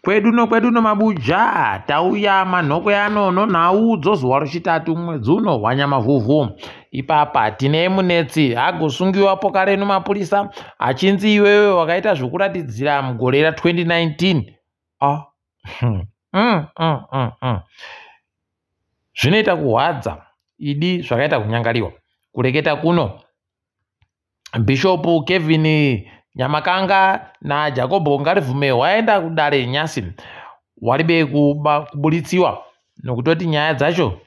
kweduno mabuja tauya manhokwe anono nhau dzozuwa rechitatu mwedzi uno hwanyamavhuvhu. Ipapa tine munetsi agosungiwapo kare nemapurisa achinzi iwewe wakaita zvokuratidzira mugore ra2019. Zvinoita kuhwadza idi zvakaita kunyangariwa kureketa kuno. Bhishopu Kevin Nyamakanga naJacobo Ngarivume waenda kudare nyasi waribe kubulitsiwa nokutoti nyaya dzacho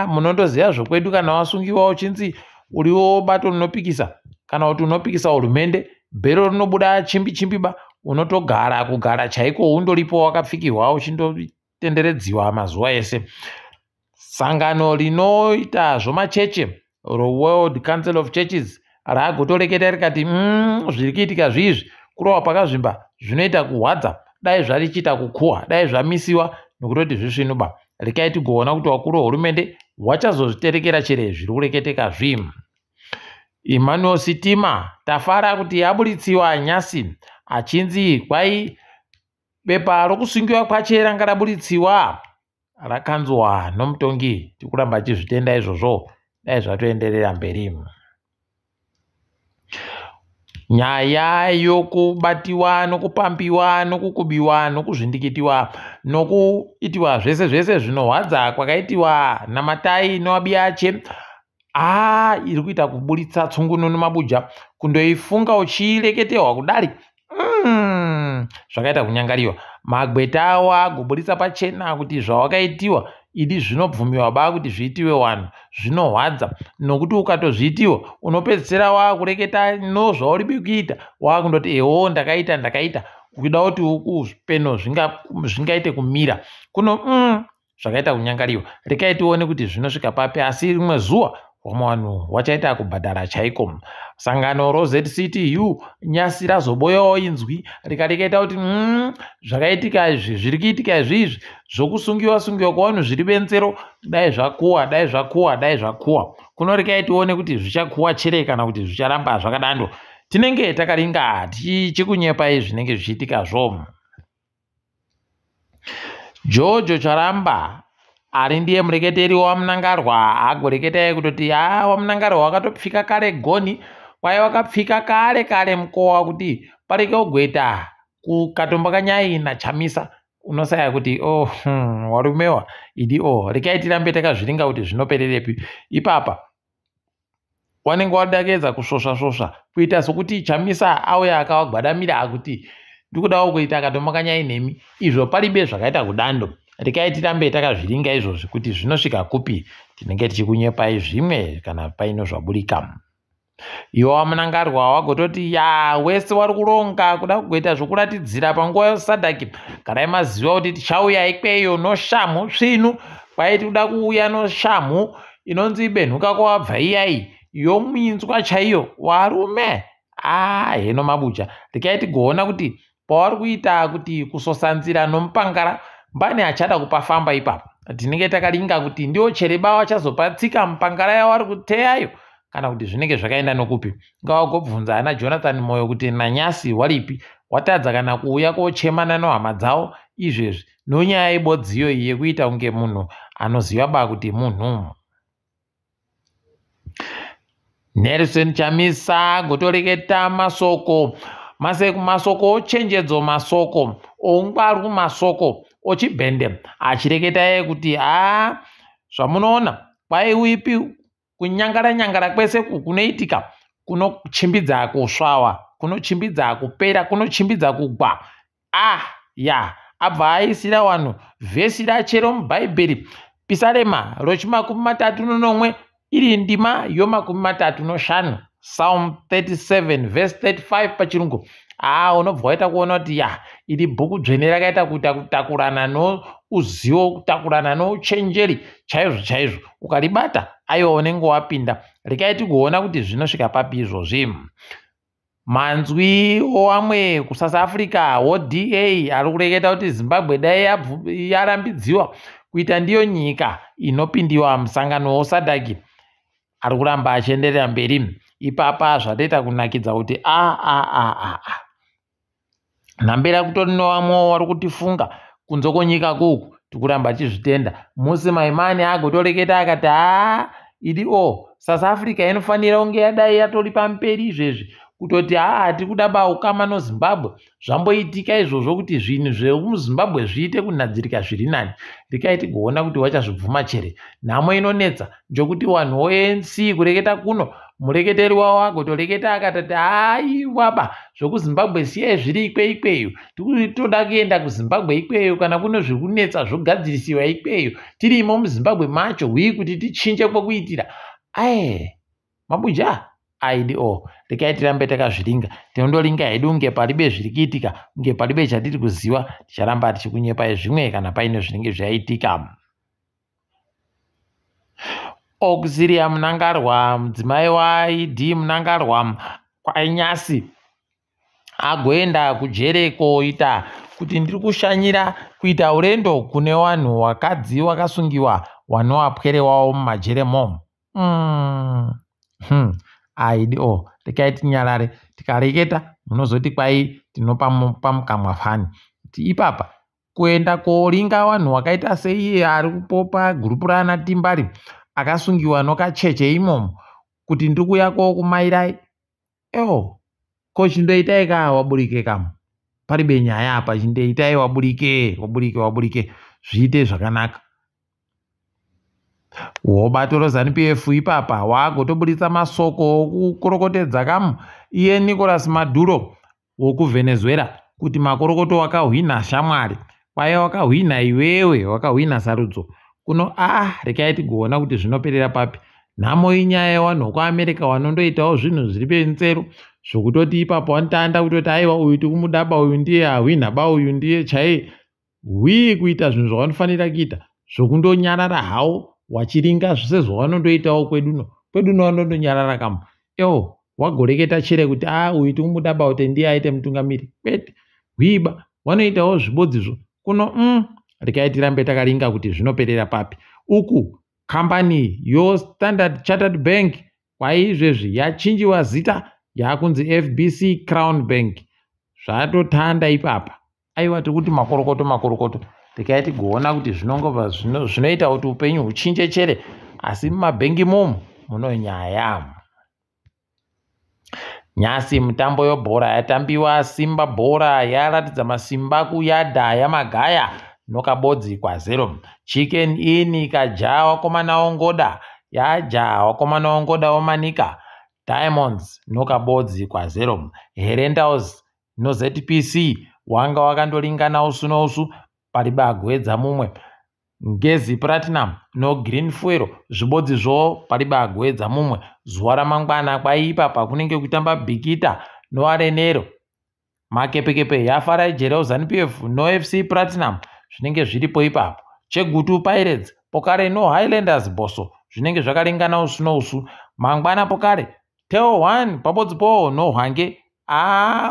munondoziva zvokwedu kana wasungiwa uchinzi uriwo bato rinopikisa kana kuti unopikisa hurumende bhero rinobuda chimbi unotogara kugara chaiko undoripo wakapfikirwa uchindotenderedziwa mazuva ese. Sangano rinoita zvomacheche World Council of Churches ragotoreketa rikati zviri kuitika zvizvi kurova pakazvimba zvinoita kuhwadza dai zvarichiita kukuhwa dai zvamisiwa nokutoti zvisvinuba rekai tigoona kuti wakuru wehurumende wachazozviterekera chere zviri kureketeka zvim. Emmanuel Sitima tafara kuti yabulitsiwa nyasi achinzi kwai bepa rokusungiwa kwache ranga rabulitsiwa rakanzwa nomutongi tikuramba achizvitenda izvozvo dai zvatoenderera mberi. Nyaya yokubatiwa nokupambiwa nokukubiwa nokuzvindikitiwa nokuitiwa zvese zvinohwadza kwakaitiwa namatai newabiache iri kuita kubuditsa tsunguno nemabuja kundoifunga uchireketerwa kudari zvakaita kunyangariwa. Magweta awa agobuditsa pachena kuti zvawakaitiwa idi zvinobvumiwa ba kuti zviitiwe wanhu zvinohwadza nokuti ukatozviitiwa unopedzisira wakureketa nozvauribi kuita wakundoti eho ndakaita kuda kuti upenyu zvingaite kumira kuno zvakaita kunyangariwa. Rekai tione kuti zvinosvika papi asi rimwe zuva vanhu vachaita kubhadhara chaiko. Sangano roZCTU nyasi razoboyawo inzwi rikareketa kuti zvakaitika izvi zviri kuitika izvizvi zvokusungiwa kwavanhu zviri benzero dai zvakuwa kuno rekai tione kuti zvichakuwa chere kana kuti zvicharamba zvakadando. Tinenge takaringa tichikunyepai zvinenge zvichiitika zvo. George Charamba ari ndiye mureketeri wamunangarwa agoreketai kutoti wamunangarwa wakatopfika kare goni kwai wakapfika kare mukowa kuti pareke kugweta kukatombo kanyai naChamisa unosaya kuti warumewa idi rekai tirambe takazviringa kuti zvinopererepi. Ipapa wanenge wadakedza kusvosva kuita sokuti Chamisa auya akawagwadamira akuti ndikudawo kuita katombo kanyai nemi izvo paribe zvakaita kudando. Rekai tirambe takazviringa izvozvi kuti zvinosvika kupi tinenge tichikunyepai zvimwe kana paino zvabudika. Iwo wamunangarwa wagototi wese wari kuronga kuda kugoita zvokuratidzira panguva yosadhaki garai maziva kuti tichauya ikweyo noshamhu svinu kwai tikuda kuuya noshamhu inonzi benhuka kwawabva iyai yominzwa chaiyo warume heno mabuja. Rekai tigoona kuti pavari kuita kuti kusosanzira nomupangara mbane achada kupafamba ipapo tinenge takaringa kuti ndiwo chereba wachazopatsika mupangara yavari kuteyayo kana kuti zvinenge zvakaenda nokupi. Ngawagobvunza ana Jonathan Moyo kuti nanyasi waripi watadza kana kuuya kochemana nohama dzawo izvezvi nonyaya yebodziyo iyi yekuita kunge munhu anoziva ba kuti munhu. Nelson Chamisa gotoreketa masoko ochenjedzo masoko oungwaru masoko ochibhende achireketa kuti zvamunoona kwai uipi kunyangara kwese kunoitika kunochimbidza kusvawa kunochimbidza kupera kunochimbidza kugwa abva aisira vanhu vhesi rachero mubhaibheri Pisarema rochi31 iri ndima yo35 Psalm 37 verse 35 pachirungu. Unobva waita kuona kuti iri bhuku dzvene rakaita kuita kutakurana nouzivo kutakurana nouchenjeri chaizvo ukaribata aiwa unenge wapinda. Rekai tigoona kuti zvinosvika papi izvozvi. Manzwi owamwe kuSouth Africa woDA ari kureketa kuti Zimbabwe dai yarambidziwa kuita ndiyo nyika inopindiwa musangano wosadhaki ari kuramba achienderera mberi. Ipapa zvatoita kunakidza kuti nhambira kutori nevamwewo vari kutifunga kunze kwenyika kuku tikuramba tichizvitenda. Musi Maimane agotoreketa akati idi South Africa inofanira kunge yadai yatori pamberi izvezvi kutoti tikuda baukama noZimbabwe. Zvamboitika izvozvo kuti zvinhu zvekuzimbabwe zviite kunadzirika zviri nani. Rekai tigoona kuti wachazvibvuma chere. Nhamo inonetsa njokuti wanhu weNC kureketa kuno mureketeri wavo agotoreketa akatoti aiwaba zvokuzimbabwe siyai zviri ikweyo toda kuenda kuzimbabwe ikweyo kana kuno zviri kunetsa zvogadzirisiwa ikweyo tirimo muzimbabwe macho kuti tichinje kwekuitira. Mabuja aidi rekai tirambe takazviringa tinondoringa hedu unge palibe zviri kuitika unge palibe chatiri kuziva ticharamba tichikunyepai zvimwe kana paine zvinenge zvaitika. Auxilia Mnangarwa mudzimai waID Mnangarwa kwaInyasi agoenda kujere koita kuti ndiri kushanyira kuita urendo kune vanhu vakadzi vakasungiwa vanovapwere wavo mumajere momo. ID rekai tinyarare tikareketa munozoti kwai tinopa mukamwa fani kuti ipapa kuenda koringa vanhu vakaita seiye ari kupopa gurupu raana Timbari akasungiwa nokacheche imomo kuti ndiri kuuya kumairai ko chindoitai waburike kamo paribe nyaya apa chindoitai waburike zviite zvakanaka. Wobato Zanu-PF ipapa wagotoburitsa masoko okukorokotedza kamu iye Nicolas Maduro wokuVenezuela kuti makorokoto wakahwina shamwari kwaye wakahwina iwewe wakahwina sarudzo kuno rekai tigoona kuti zvinoperera papi. Nhamo inyaya yevanhu vekuAmerica vanondoitawo zvinhu zviri pensero zvokutoti ipapo vanotanda kutoti aiwa uyu tikumudaba uyu ndiye hahwina uyu ndiye chaiye kuita zvinhu zvavanofanira kuita zvokundonyarara hawo wachiringa zvese zvavanondoitawo kweduno vanondonyarara kamo. Wagoreketa chere kuti uyu tikumudaba kuti ndiye aite mutungamiri kwete hwiba vanoitawo zvibodzizvo kuno rekai tirambe takaringa kuti zvinoperera papi. Uku kambani yoStandard Chartered Bank kwaizvezvi yachinjiwa zita yakunzi FBC Crown Bank zvatotanda ipapa. Aiwa tikuti makorokoto rekai tigoona kuti zvinongova zvinoita kuti upenyu huchinje chere asi mumabhengi momo munonyaya. Nyasi mutambo yebhora yatambiwa Simba bhora yaratidza masimba kuyadha yamagaya nokabodzi kwa0. Chicken Inn ikaja wakomana ongoda yaja wakomana ongoda wamanika. Diamonds nokabodzi kwa0. Herentaus noZPC wanga wakandoringana usu nousu paribe agwedza mumwe. Ngezi Platinum noGreen Fuel zvibodzi zvo paribe agwedza mumwe. Zuva ramangwana kwaipapa kunenge kutamba Bikita noArenero. Makepekepe yaFarai Jereo Zanu-PF noFC Platinum zvinenge zviripo ipapo. Chegutu Pirates pokare noHighlanders Boso zvinenge zvakaringana usu nousu. Mangwana pokare Teo 1 pabodzipo noHwange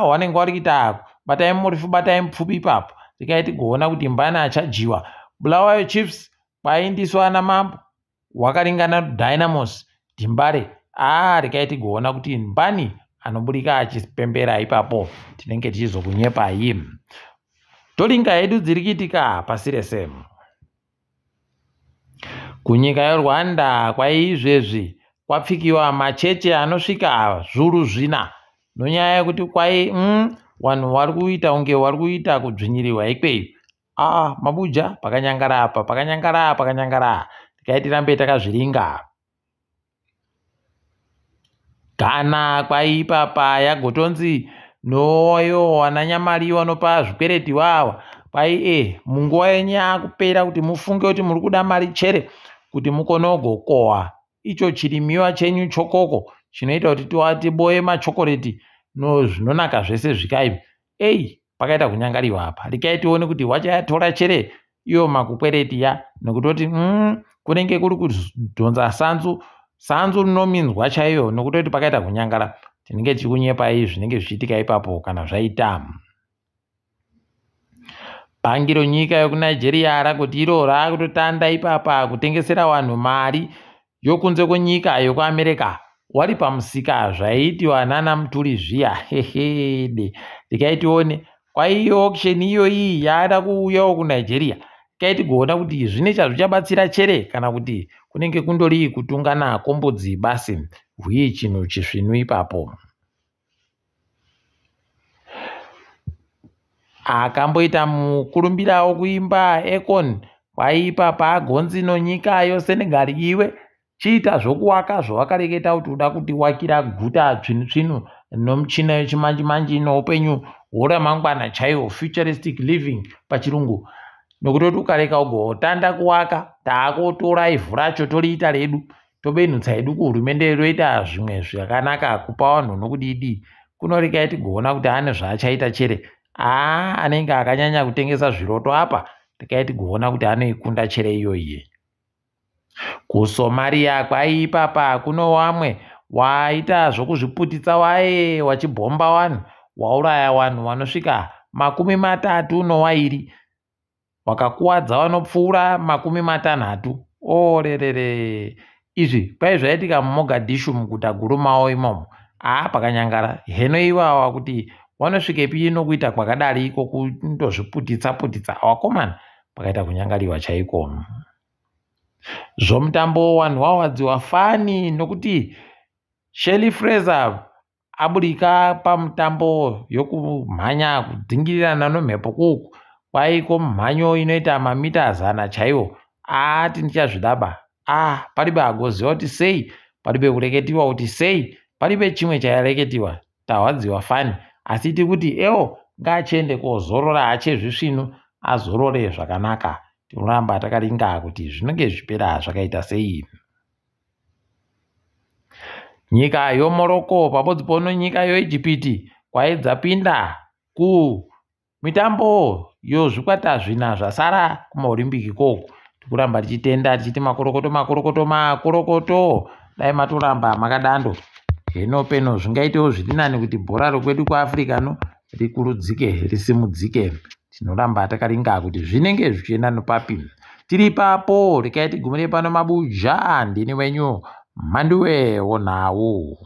wanenge vari kuita batai murifu batai mupfupi ipapo. Rekai tigoona kuti mbani achajiwa. Bulawayo Chiefs kwaindiswa naMambo wakaringana Dynamos Dimbare. Rekai tigoona kuti mbani anoburika achipembera ipapo tinenge tichizokunyepai. Toringa hedu dziri kuitika pasi rese. Kunyika yeRwanda kwaizvezvi kwapfikiwa macheche anosvika zviuru 4 nonyaya yekuti kwai vanhu vari kuita unge vari kuita kudzvinyirirwa ikweyo. Mabuja pakanyangara rekai tirambe takazviringa. Ghana kwaipapa yagotonzi noyo wananyamari vanopa zvikwereti wawa kwai munguva yenyu yakupera kuti mufunge kuti muri kuda mari chere kuti mukonogokohwa icho chirimiwa chenyu chokoko chinoita kuti tiboye machokoreti zvinonaka zvese zvikaivi. Pakaita kunyangariwa apa. Rekai tione kuti wachayatora chere iyo makukwereti ya nekutoti kunenge kuri kudhonza sanzu rinominzwa chaiyo nekutoti pakaita kunyangara. Tinenge tichikunyepai zvinenge zvichiitika ipapo kana zvaita. Bhangi renyika yokuNigeria rakuti iro rakutotanda ipapa kutengesera vanhu mari yokunze kwenyika yokuAmerica wari pamusika zvaitiwa nana muturi zviya. Rekai tione kwaiyo auction iyoyi yaada kuuyawo kuNigeria kaitigoona kuti zvine chazvichabatsira chere kana kuti kunenge kundori kutunga nako mbudzi basi huye chinhu chisvinu ipapo. Akamboita mukurumbirawo kuimba Akon kwaipapa agonzi nonyikayo Senegal iwe chiita zvokuwaka zvawakareketa kuti uda kutiwakira guta tsvinu nomuchina yechimanje-manje ino upenyu hworamangwana chaiwo futuristic living pachirungu. Nokutoti ukareka ugotanda kuwaka taakotora ivhu racho toriita redu tobenutsa hedu kuhurumende roita zvimwe zvakanaka kupa vanhu nokudidi kunoreka tigoona kuti ane zvaachaita chere. Anenge akanyanya kutengesa zviroto apa tikaitigoona kuti anoikunda chere iyoyi. KuSomalia kwaipapa kuno wamwe waita zvokuzviputitsa waye wachibhomba vanhu wauraya vanhu vanosvika 32 wakakuwadza vanopfuura 60. Orerere izvi pai zvaitika muMogadishu muguta guru mawo imomo. Pakanyangara heno iwawa kuti vanosvikepi nokuita kwakadariko kundozviputitsa wakomana pakaita kunyangariwa chaiko. Zvomutambo vanhu vawadziwa fani nokuti Shelly Fraser aburika pamutambo yokumhanya kudzingirirana nomhepo kuku kwaiko mumhanyo inoita mamita 100 chaiwo. Ndichazvidaba paribe agoziva kuti sei, paribe kureketiwa kuti sei, paribe chimwe chaireketiwa. Tahwadziwa fani asi tiri kuti ngachiende kozorora hachezvisvinu azorore zvakanaka. Tinoramba takaringa kuti zvinenge zvipera zvakaita sei. Nyika yoMorocco pabodzi pono nyika yoIjipiti kwaidzapinda kumitambo yozvikwata zvina zvasara kumaOlimpiki koko. Tikuramba tichitenda tichiti makorokoto dai matoramba makadando. Heno peno zvingaitewo zviri nani kuti bhora rokwedu kuAfrica rikurudzike risimudzike. Tinoramba takaringa kuti zvinenge zvichienda nopapi. Tiri papo rekai tigumire pano mabuja. Ndini wenyu Mhanduwe Wonawo.